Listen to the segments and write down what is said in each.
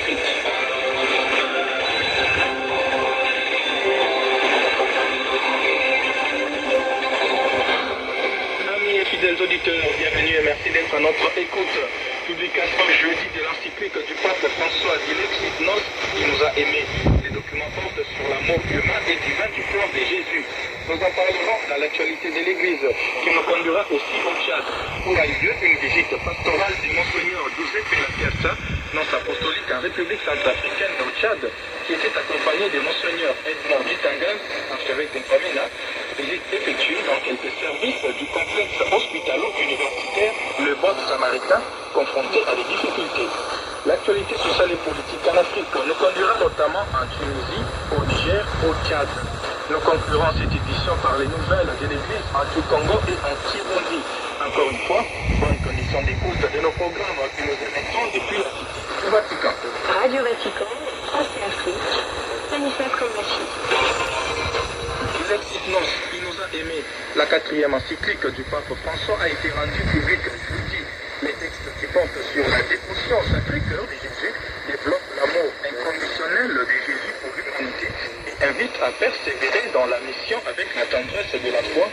Afrique. Amis et fidèles auditeurs, bienvenue et merci d'être à notre écoute. Publication jeudi de l'encyclique du pape François Dilexit Nos, qui nous a aimés. Les documents portent sur l'amour humain et divin du corps de Jésus. Nous en parlerons dans l'actualité de l'Église, qui nous conduira aussi au Tchad, où a eu lieu une visite pastorale du Monseigneur Giuseppe Lapiazza, nonce apostolique en République centrafricaine au Tchad, qui était accompagné de Monseigneur Edmond Ditangan, archevêque d'Infamina, visite effectuée dans quelques services du complexe hospitalo-universitaire Le Bon Samaritain, confronté à des difficultés. L'actualité sociale et politique en Afrique nous conduira notamment en Tunisie, au Niger, au Tchad. Nous conclurons cette édition par les nouvelles de l'Église en Congo et en Kirundi. Encore une fois, bonne condition d'écoute de nos programmes que nous émettons depuis la cité du Vatican. Radio Vatican, France et Afrique, Stanislas Kombashi. Dilexit Nos, qui nous a aimés. La 4e encyclique du pape François a été rendue publique jeudi. Les textes qui portent sur la dévotion au Sacré-Cœur de Jésus développent l'amour inconditionnel de Jésus pour l'humanité et invitent à persévérer dans la mission avec la tendresse de la foi.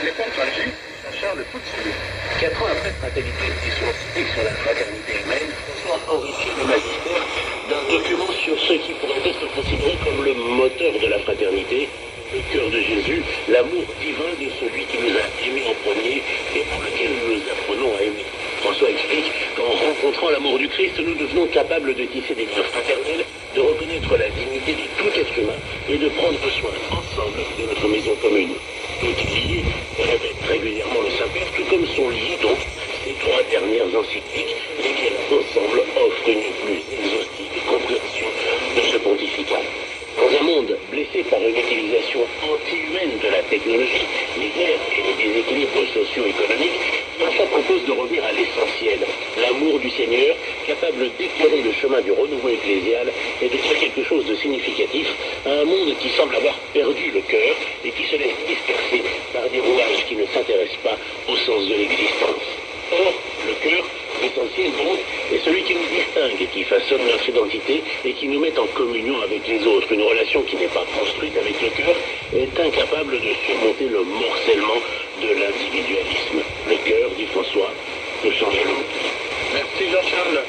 Les comptes rendus, Jean-Charles Poutsoulet. 4 ans après Fraternité et sur la fraternité humaine, François enrichit le magistère d'un document sur ce qui pourrait être considéré comme le moteur de la fraternité, le cœur de Jésus, l'amour divin de celui qui nous a aimés en premier et pour lequel nous apprenons à aimer. François explique qu'en rencontrant l'amour du Christ, nous devenons capables de tisser des liens fraternels, de reconnaître la dignité de tout être humain et de prendre soin ensemble de notre maison commune. Tout lié, répète régulièrement le Saint-Père, tout comme sont liés donc ces 3 dernières encycliques, lesquelles ensemble offrent une plus exhaustive compréhension de ce pontificat. Dans un monde blessé par une utilisation anti-humaine de la technologie, les guerres et les déséquilibres socio-économiques, François propose de revenir à l'essentiel, l'amour du Seigneur, capable d'éclairer le chemin du renouveau ecclésial et de faire quelque chose de significatif à un monde qui semble avoir perdu le cœur et qui se laisse disperser par des rouages qui ne s'intéressent pas au sens de l'existence. Or, le cœur, l'essentiel donc, est celui qui nous distingue et qui façonne notre identité et qui nous met en communion avec les autres. Une relation qui n'est pas construite avec le cœur est incapable de surmonter le morcellement de l'individualisme. Le cœur, dit François, peut changer le monde. Merci Jean-Charles.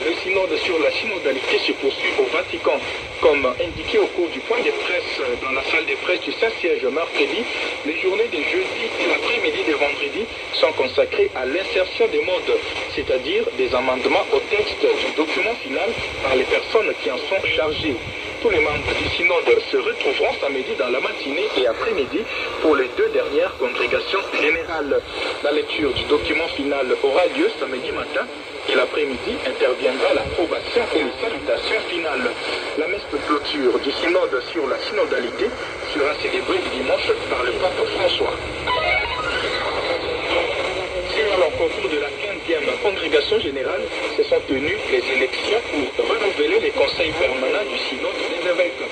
Le synode sur la synodalité se poursuit au Vatican. Comme indiqué au cours du point de presse dans la salle de presse du Saint-Siège mercredi, les journées de jeudi et l'après-midi de vendredi sont consacrées à l'insertion des modes, c'est-à-dire des amendements au texte du document final par les personnes qui en sont chargées. Tous les membres du synode se retrouveront samedi dans la matinée et après-midi pour les 2 dernières congrégations générales. La lecture du document final aura lieu samedi matin et l'après-midi interviendra l'approbation et les salutations finales. La messe de clôture du synode sur la synodalité sera célébrée dimanche par le pape François. Au cours de la 15e congrégation générale, se sont tenues les élections pour renouveler les conseils permanents du synode des évêques.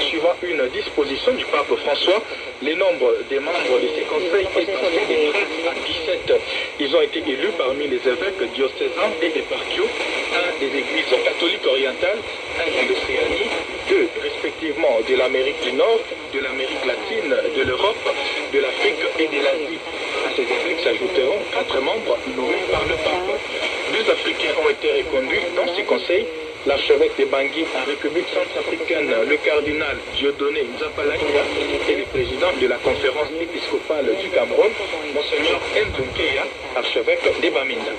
Suivant une disposition du pape François, les nombres des membres de ces conseils est passé de 13 à 17. Ils ont été élus parmi les évêques diocésains et éparchiaux, un des églises catholiques orientales, un de l'Océanie, 2 respectivement de l'Amérique du Nord, de l'Amérique latine, de l'Europe, de l'Afrique et de l'Asie. À ces évêques s'ajouteront 4 membres nommés par le pape. 2 Africains ont été reconduits dans ces conseils. L'archevêque de Bangui en République centrafricaine, le cardinal Dieudonné Nzapalanga, et le président de la conférence épiscopale du Cameroun, Monseigneur Ndoukeya, archevêque de Bamenda.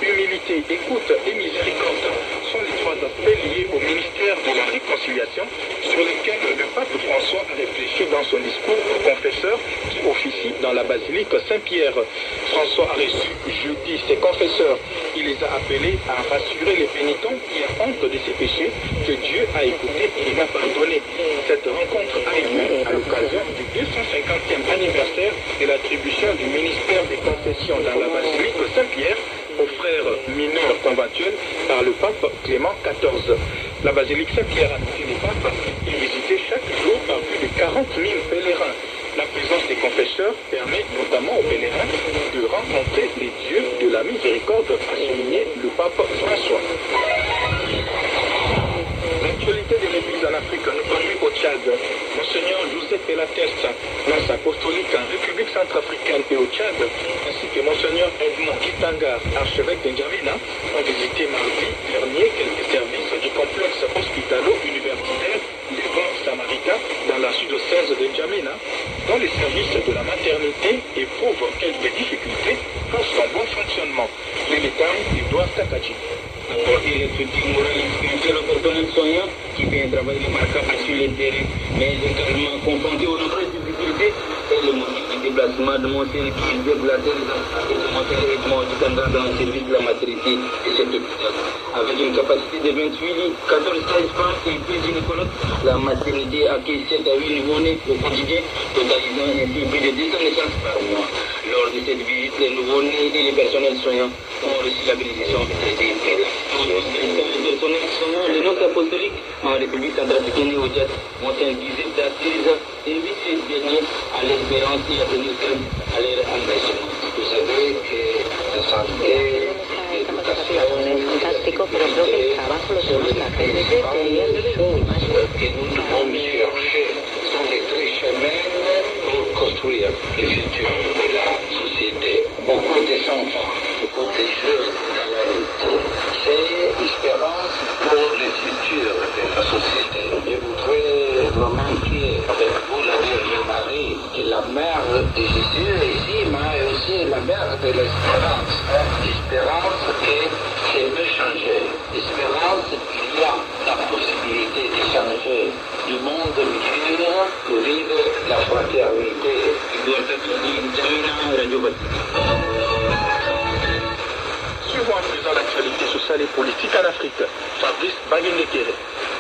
Humilité, écoute et miséricorde sont les 3 aspects liés au ministère de la réconciliation sur lesquels le pape François a réfléchi dans son discours aux confesseurs qui officient dans la basilique Saint-Pierre. François a reçu jeudi ses confesseurs. Il les a appelés à rassurer les pénitents qui ont honte de ses péchés, que Dieu a écouté et il a pardonné. Cette rencontre a eu lieu à l'occasion du 250e anniversaire de l'attribution du ministère des confessions dans la basilique Saint-Pierre aux frères mineurs conventuels par le pape Clément XIV. La basilique Saint-Pierre, annoncée du pape, est visitée chaque jour par plus de 40 000 pèlerins. La présence des confesseurs permet notamment aux pèlerins de rencontrer les dieux de la miséricorde, a souligné le pape François. Afrique nous conduit au Tchad. Monseigneur Joseph Elateste, nonce apostolique en République centrafricaine et au Tchad, ainsi que Monseigneur Edmond Kitanga, archevêque de N'Djamena, ont visité mardi dernier quelques services du complexe hospitalo-universitaire des Bons Samaritains dans la sud-diocèse de N'Djamena, dont les services de la maternité éprouvent quelques difficultés pour son bon fonctionnement. Les détails d'Edouard Takachi. Apporter le soutien moral et financier au personnel soignant qui fait un travail remarquable sur le terrain, mais également confronté aux nombreuses difficultés et le motif du déplacement de mon service qui est déplacé et de mon Edmond Kitanga dans le service de la maternité de cet hôpital. Avec une capacité de 28 lits, 14 sages-femmes et plus gynécologues, la maternité accueille 7 à 8 nouveau-nés au quotidien, totalisant ainsi plus de 200 naissances par mois. Lors de cette visite, les nouveau-nés et les personnels soignants ont reçu la bénédiction des le personnel soignant, le nonce apostolique en République centrafricaine et au Tchad, Monseigneur Joseph Elateste, invite ces derniers à l'espérance et à tenir compte à leur engagement. Vous savez que la santé, Es fantástico, pero creo que el trabajo lo tenemos que hacer desde que nous devons chercher sont les vrais chemins pour construire le futur de la société. Beaucoup des enfants, beaucoup des jeunes dans la route, c'est l'espérance pour le futur de la société. Je voudrais remarquer avec vous la Vierge Marie, qui est la mère de Jésus ici, mais aussi la mère de l'espérance. L'espérance que c'est de changer. L'espérance qu'il y a la possibilité de changer du monde meilleur pour vivre la fraternité. Suivons à présent l'actualité sociale et politique en Afrique. Fabrice Baguendekere.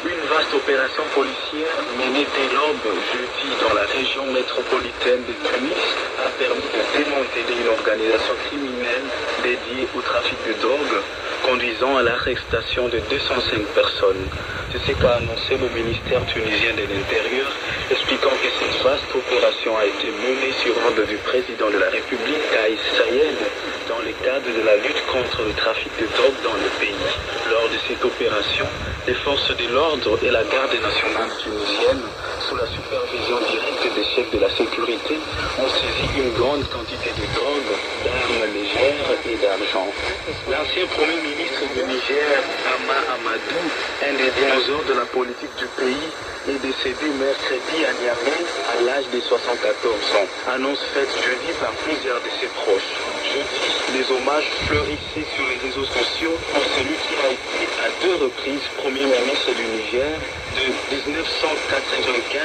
Une vaste opération policière menée dès l'aube jeudi dans la région métropolitaine de Tunis a permis de démanteler une organisation criminelle dédiée au trafic de drogue, conduisant à l'arrestation de 205 personnes. C'est ce qu'a annoncé le ministère tunisien de l'Intérieur, expliquant que cette vaste opération a été menée sur ordre du président de la République, Kais Saied, dans le cadre de la lutte contre le trafic de drogue dans le pays. Lors de cette opération, les forces de l'ordre et la garde nationale tunisienne, sous la supervision directe des chefs de la sécurité, ont saisi une grande quantité de drogue, d'armes légères et d'argent. L'ancien premier ministre du Niger, Hama Amadou, un des dinosaures de la politique du pays, est décédé mercredi à Niamey à l'âge de 74 ans. Annonce faite jeudi par plusieurs de ses proches. Jeudi, les hommages fleurissaient sur les réseaux sociaux pour celui qui a été à 2 reprises Premier ministre du Niger de 1995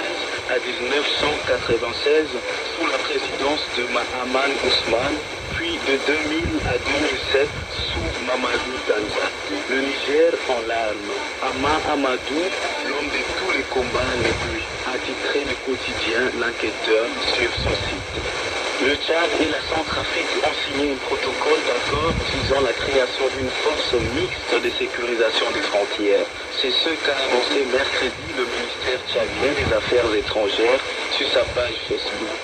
à 1996 sous la présidence de Mahaman Ousmane, puis de 2000 à 2007 sous Mamadou Tanza. Le Niger en larmes. Hama Amadou, l'homme de tous les combats les plus, a titré le quotidien L'Enquêteur sur son site. Le Tchad et la Centrafrique ont signé un protocole d'accord visant la création d'une force mixte de sécurisation des frontières. C'est ce qu'a annoncé mercredi le ministère tchadien des Affaires étrangères sur sa page Facebook.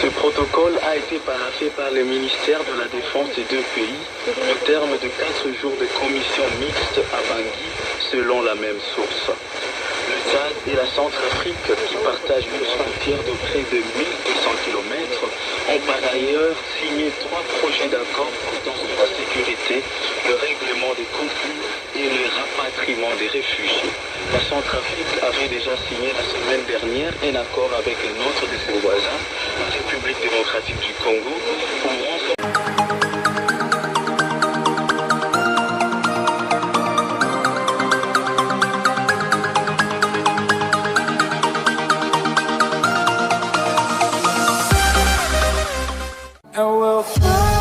Ce protocole a été paraphé par le ministère de la Défense des deux pays au terme de 4 jours de commission mixte à Bangui, selon la même source. Le Tchad et la Centrafrique, qui partagent une frontière de près de 1200 km, ont par ailleurs signé 3 projets d'accord portant sur la sécurité, le règlement des conflits et le rapatriement des réfugiés. La Centrafrique avait déjà signé la semaine dernière un accord avec un autre de ses voisins, la République démocratique du Congo, pour renforcer and we'll fly.